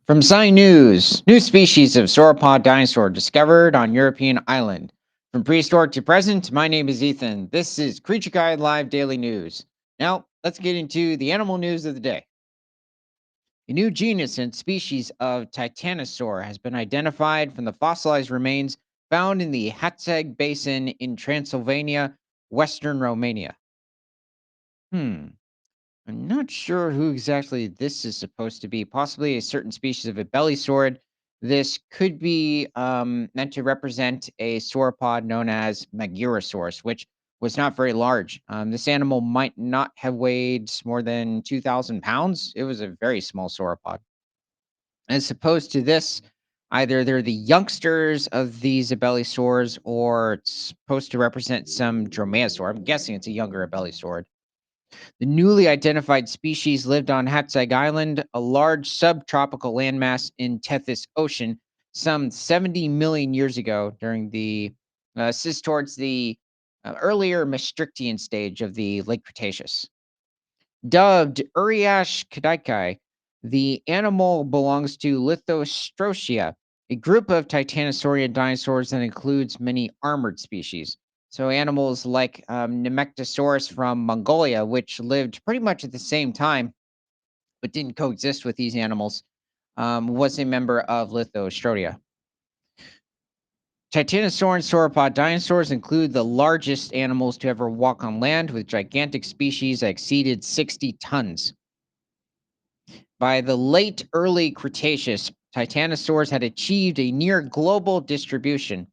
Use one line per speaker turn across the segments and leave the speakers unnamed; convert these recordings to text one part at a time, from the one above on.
From Sci News, new species of sauropod dinosaur discovered on European island. From prehistoric to present, my name is Ethan. This is Creature Guide Live Daily News. Now, let's get into the animal news of the day. A new genus and species of Titanosaur has been identified from the fossilized remains found in the Hatzeg Basin in Transylvania, western Romania. Hmm. I'm not sure who exactly this is supposed to be. Possibly a certain species of a belly sword. This could be meant to represent a sauropod known as Magorosaurus, which was not very large. This animal might not have weighed more than 2,000 pounds. It was a very small sauropod. As opposed to this, either they're the youngsters of these abelisaurs or it's supposed to represent some dromaeosaur. I'm guessing it's a younger abelisaur. The newly identified species lived on Hatzeg Island, a large subtropical landmass in Tethys Ocean, some 70 million years ago during this is towards the earlier Maastrichtian stage of the late Cretaceous. Dubbed Uriash Kadikai, the animal belongs to Lithostrotia, a group of titanosaurian dinosaurs that includes many armored species. So, animals like Nemectosaurus from Mongolia, which lived pretty much at the same time but didn't coexist with these animals, was a member of Lithostrotia. Titanosaur and sauropod dinosaurs include the largest animals to ever walk on land, with gigantic species that exceeded 60 tons. By the late early Cretaceous, titanosaurs had achieved a near global distribution.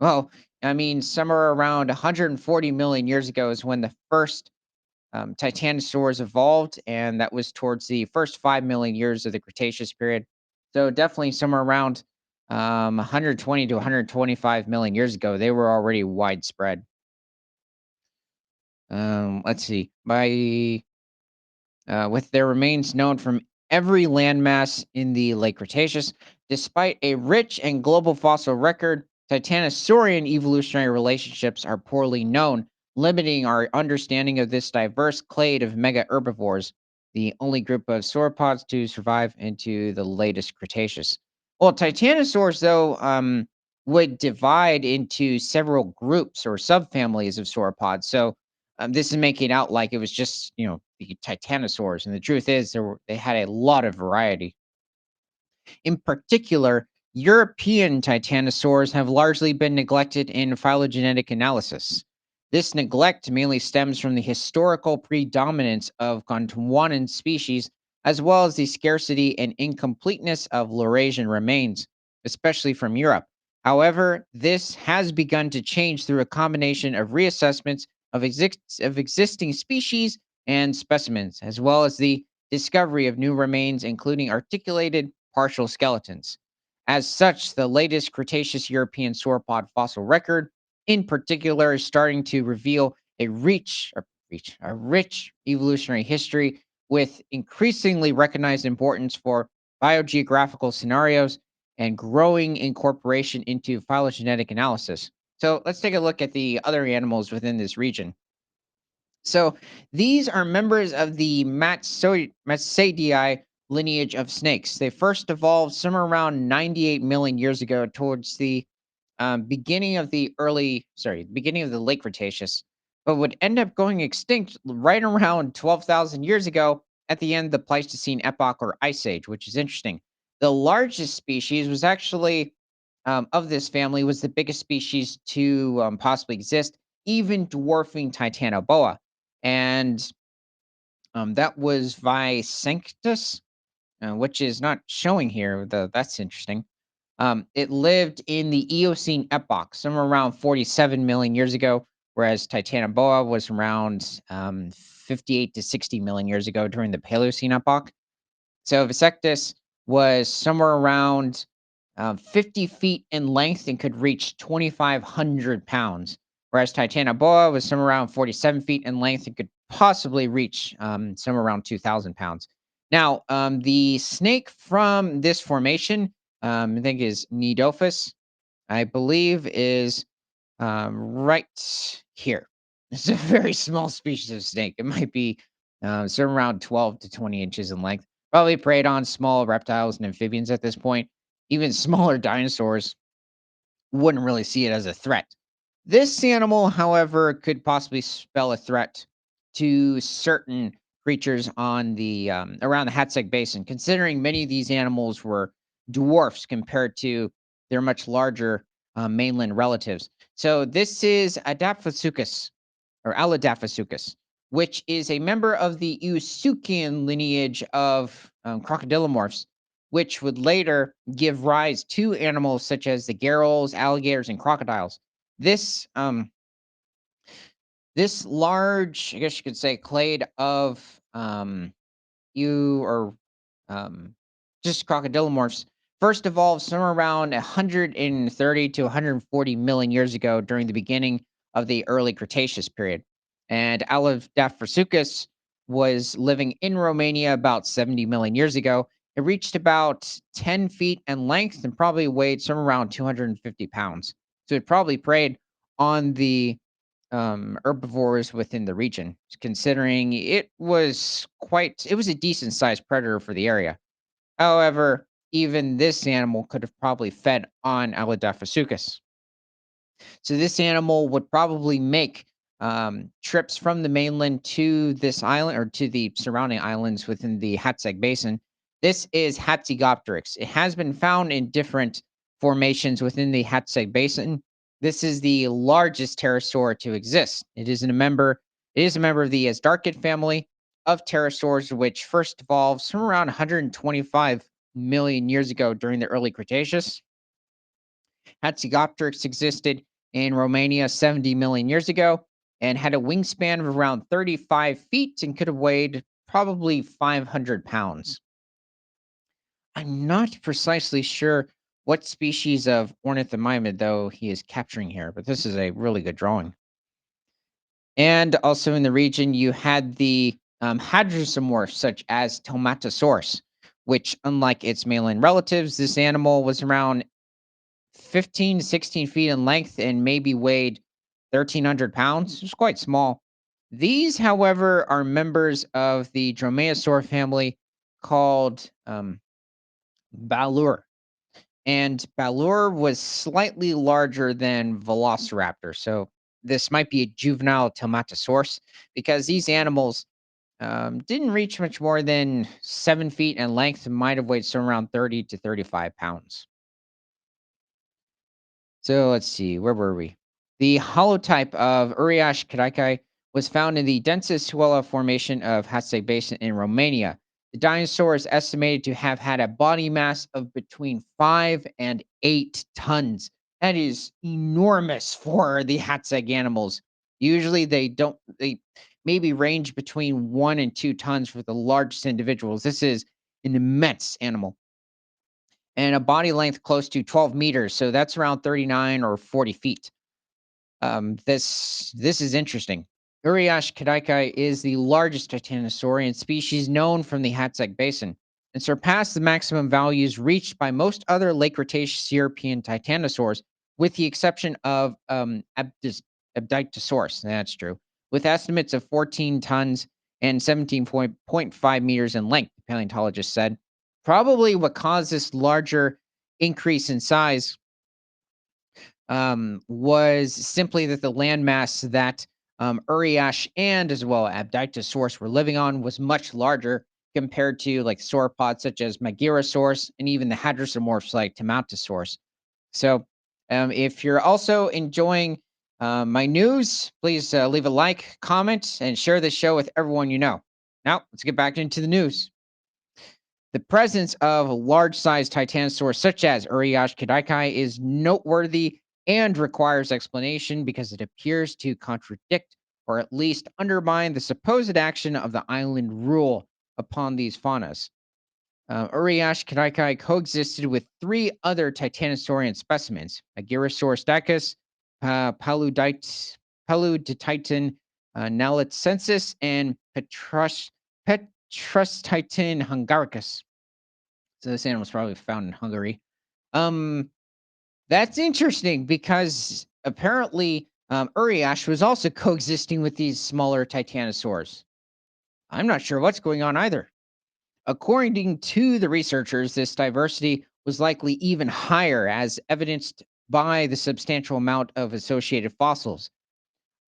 Well, I mean, somewhere around 140 million years ago is when the first titanosaurs evolved, and that was towards the first 5 million years of the Cretaceous period. So, definitely somewhere around 120 to 125 million years ago, they were already widespread. Let's see. With their remains known from every landmass in the late Cretaceous. Despite a rich and global fossil record, Titanosaurian evolutionary relationships are poorly known, limiting our understanding of this diverse clade of mega herbivores, the only group of sauropods to survive into the latest Cretaceous. Well, Titanosaurs, though, would divide into several groups or subfamilies of sauropods. So, this is making out like it was just, the titanosaurs, and the truth is they had a lot of variety. In particular, European titanosaurs have largely been neglected in phylogenetic analysis. This neglect mainly stems from the historical predominance of Gondwanan species, as well as the scarcity and incompleteness of Laurasian remains, especially from Europe. However, this has begun to change through a combination of reassessments of existing species and specimens, as well as the discovery of new remains, including articulated partial skeletons. As such, the latest Cretaceous European sauropod fossil record, in particular, is starting to reveal a rich evolutionary history with increasingly recognized importance for biogeographical scenarios and growing incorporation into phylogenetic analysis. So let's take a look at the other animals within this region. So these are members of the Matsadidae lineage of snakes. They first evolved somewhere around 98 million years ago towards the beginning of the late Cretaceous, but would end up going extinct right around 12,000 years ago at the end of the Pleistocene epoch or Ice Age, which is interesting. The largest species was actually of this family was the biggest species to possibly exist, even dwarfing Titanoboa, and that was Visanctus, which is not showing here. That's interesting. It lived in the Eocene epoch, somewhere around 47 million years ago, whereas Titanoboa was around 58 to 60 million years ago during the Paleocene epoch. So Visectus was somewhere around 50 feet in length and could reach 2,500 pounds, whereas Titanoboa was somewhere around 47 feet in length and could possibly reach somewhere around 2,000 pounds. Now, the snake from this formation, I think, is Nidophus. I believe is right here. It's a very small species of snake. It might be somewhere around 12 to 20 inches in length. Probably preyed on small reptiles and amphibians at this point. Even smaller dinosaurs wouldn't really see it as a threat. This animal, however, could possibly spell a threat to certain creatures on the around the Hatsek Basin, considering many of these animals were dwarfs compared to their much larger mainland relatives. So this is Adaphosuchus or Aladaphasuchus, which is a member of the Eusuchian lineage of crocodilomorphs, which would later give rise to animals such as the garrels, alligators, and crocodiles. This this large, I guess you could say, clade of you or um, just crocodilomorphs first evolved somewhere around 130 to 140 million years ago during the beginning of the early Cretaceous period. And Allodaphrosuchus was living in Romania about 70 million years ago. It reached about 10 feet in length and probably weighed somewhere around 250 pounds. So it probably preyed on the herbivores within the region, considering it was a decent sized predator for the area. However, even this animal could have probably fed on Allodophasuchus. So this animal would probably make trips from the mainland to this island or to the surrounding islands within the Hatseg Basin. This is Hatzegopteryx. It has been found in different formations within the Hatseg Basin. This is the largest pterosaur to exist. It is a member of the Asdarchid family of pterosaurs, which first evolved somewhere around 125 million years ago during the early Cretaceous. Hatzegopteryx existed in Romania 70 million years ago and had a wingspan of around 35 feet and could have weighed probably 500 pounds. I'm not precisely sure what species of ornithomimid, though, he is capturing here, but this is a really good drawing. And also in the region, you had the hadrosomorphs, such as Telmatosaurus, which, unlike its mainland relatives, this animal was around 15 to 16 feet in length and maybe weighed 1,300 pounds. It's quite small. These, however, are members of the dromaeosaur family called Balur. And Balur was slightly larger than Velociraptor. So this might be a juvenile Telmatosaurus because these animals didn't reach much more than 7 feet in length and might have weighed somewhere around 30 to 35 pounds. So let's see, where were we? The holotype of Uriash Kadaikai was found in the Densasuela formation of Hatseg Basin in Romania. The dinosaur is estimated to have had a body mass of between 5 and 8 tons. That is enormous for the Hatseg animals. Usually they maybe range between 1 and 2 tons for the largest individuals. This is an immense animal and a body length close to 12 meters. So that's around 39 or 40 feet. This is interesting. Uriash kadaikai is the largest titanosaurian species known from the Hatsek Basin and surpassed the maximum values reached by most other late Cretaceous European titanosaurs, with the exception of Abdictosaurus. That's true, with estimates of 14 tons and 17.5 meters in length. The paleontologist said. Probably what caused this larger increase in size was simply that the landmass that Uriash and as well Abdictosaurus were living on was much larger compared to like sauropods such as Megarosaurus and even the hadrosomorphs like Tematosaurus. So, if you're also enjoying my news, please leave a like, comment, and share this show with everyone you know. Now, let's get back into the news. The presence of large-sized titanosaurs such as Uriash kadaikai is noteworthy and requires explanation because it appears to contradict or at least undermine the supposed action of the island rule upon these faunas. Uriash kadaikai coexisted with three other titanosaurian specimens: Megarosaurus dicus, Paludititan nalitzensis, and Petrustitan hungaricus. So this animal was probably found in Hungary. Um, that's interesting because apparently Uriash was also coexisting with these smaller titanosaurs. I'm not sure what's going on either. According to the researchers, this diversity was likely even higher, as evidenced by the substantial amount of associated fossils.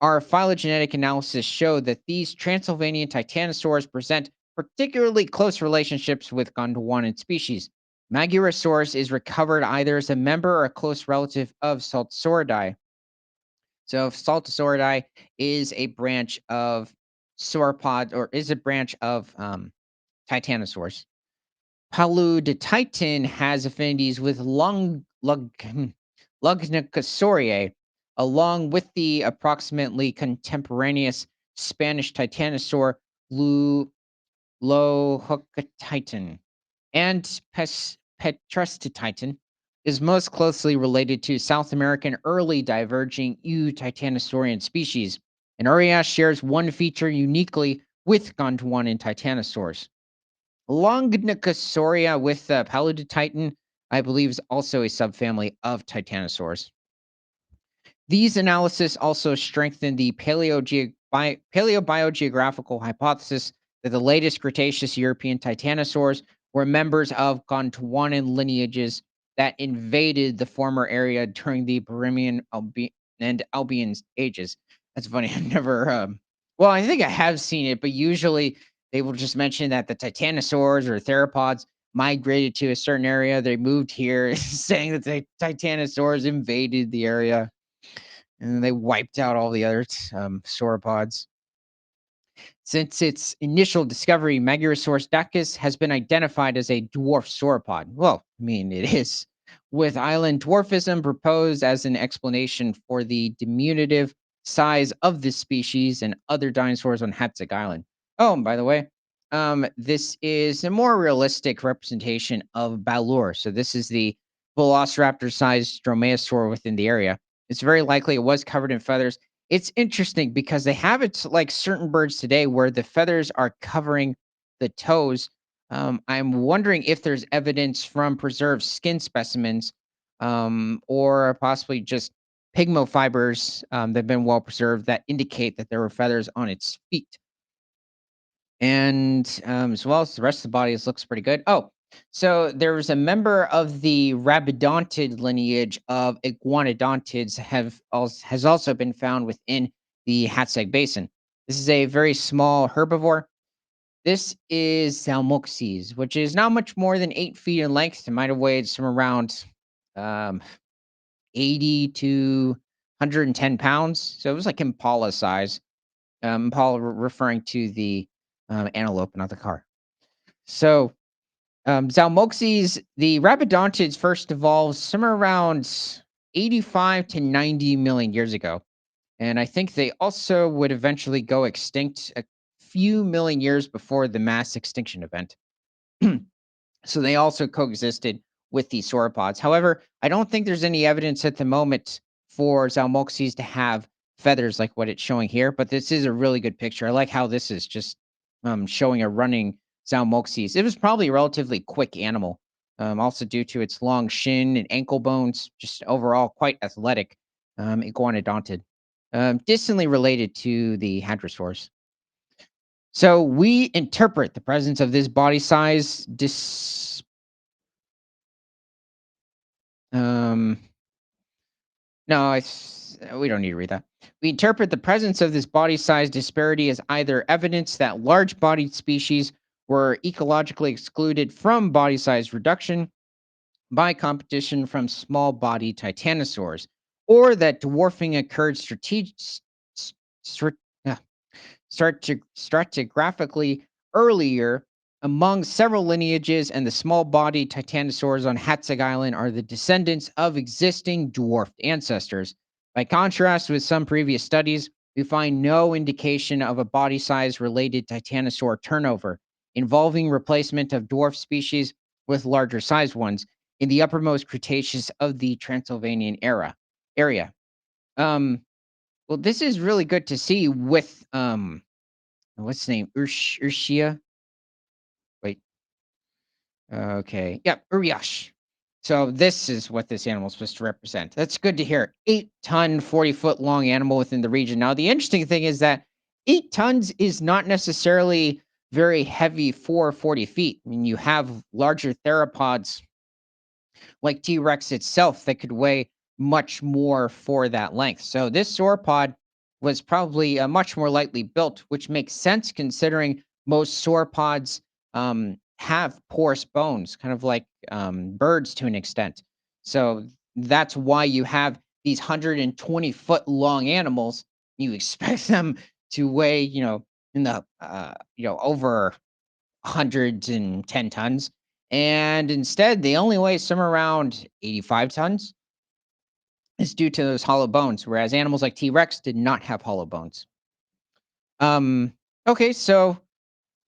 Our phylogenetic analysis showed that these Transylvanian titanosaurs present particularly close relationships with Gondwanan species. Magurosaurus is recovered either as a member or a close relative of Saltasauridae. So, Saltasauridae is a branch of sauropod, or is a branch of titanosaurs. Paludititan has affinities with Lugnacosauridae, along with the approximately contemporaneous Spanish titanosaur Lu Lohookatitan, and Petrestitan is most closely related to South American early diverging Titanosaurian species, and Urias shares one feature uniquely with Gondwanan titanosaurs. Longnocosauria with Paludititan, I believe, is also a subfamily of titanosaurs. These analyses also strengthen the paleobiogeographical hypothesis that the latest Cretaceous European titanosaurs were members of Gondwanan lineages that invaded the former area during the Permian and Albian ages. That's funny. I've never, well, I think I have seen it, but usually they will just mention that the titanosaurs or theropods migrated to a certain area. They moved here, saying that the titanosaurs invaded the area and they wiped out all the other sauropods. Since its initial discovery, Megarosaurus dacus has been identified as a dwarf sauropod. Well, I mean, it is, with island dwarfism proposed as an explanation for the diminutive size of this species and other dinosaurs on Hatzig Island. Oh, and by the way, this is a more realistic representation of Balur. So this is the velociraptor-sized dromaeosaur within the area. It's very likely it was covered in feathers. It's interesting because they have it like certain birds today where the feathers are covering the toes. I'm wondering if there's evidence from preserved skin specimens, or possibly just pigmo fibers that have been well preserved that indicate that there were feathers on its feet. And, as well as the rest of the body, looks pretty good. Oh, so there was a member of the rabidontid lineage of iguanodontids has also been found within the Hatseg Basin. This is a very small herbivore. This is Zalmoxes, which is not much more than 8 feet in length. It might have weighed some around, um, 80 to 110 pounds. So it was like Impala size. Impala referring to the, antelope, not the car. So, Zalmoxes, the Rapidontids first evolved somewhere around 85 to 90 million years ago. And I think they also would eventually go extinct a few million years before the mass extinction event. So they also coexisted with the sauropods. However, I don't think there's any evidence at the moment for Zalmoxes to have feathers like what it's showing here, but this is a really good picture. I like how this is just showing a running Zalmoxes. It was probably a relatively quick animal, also due to its long shin and ankle bones, just overall quite athletic, iguanodontid, distantly related to the hadrosaurs. So we interpret the presence of this body size Um, no, we don't need to read that. We interpret the presence of this body size disparity as either evidence that large bodied species were ecologically excluded from body size reduction by competition from small bodied titanosaurs, or that dwarfing occurred stratigraphically earlier among several lineages, and the small bodied titanosaurs on Hatzeg Island are the descendants of existing dwarfed ancestors. By contrast with some previous studies, we find no indication of a body size related titanosaur turnover involving replacement of dwarf species with larger sized ones in the uppermost Cretaceous of the Transylvanian area. Um, well, this is really good to see with what's the name? Urshia? Wait. Okay. Yep, Uriash. So this is what this animal is supposed to represent. That's good to hear. 8-ton, 40-foot long animal within the region. Now, the interesting thing is that 8 tons is not necessarily very heavy for 40 feet. I mean, you have larger theropods like T Rex itself that could weigh much more for that length. So this sauropod was probably much more lightly built, which makes sense considering most sauropods have porous bones, kind of like birds to an extent. So that's why you have these 120-foot long animals. You expect them to weigh, in the over hundreds and 10 tons. And instead, they only weigh somewhere around 85 tons. Is due to those hollow bones, whereas animals like T Rex did not have hollow bones. Um, okay, so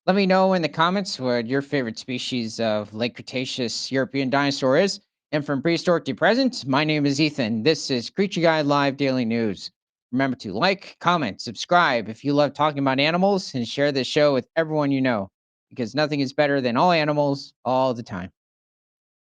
let me know in the comments what your favorite species of late Cretaceous European dinosaur is. And from prehistoric to present, my name is Ethan. This is Creature Guide Live Daily News. Remember to like, comment, subscribe if you love talking about animals, and share this show with everyone you know, because nothing is better than all animals all the time.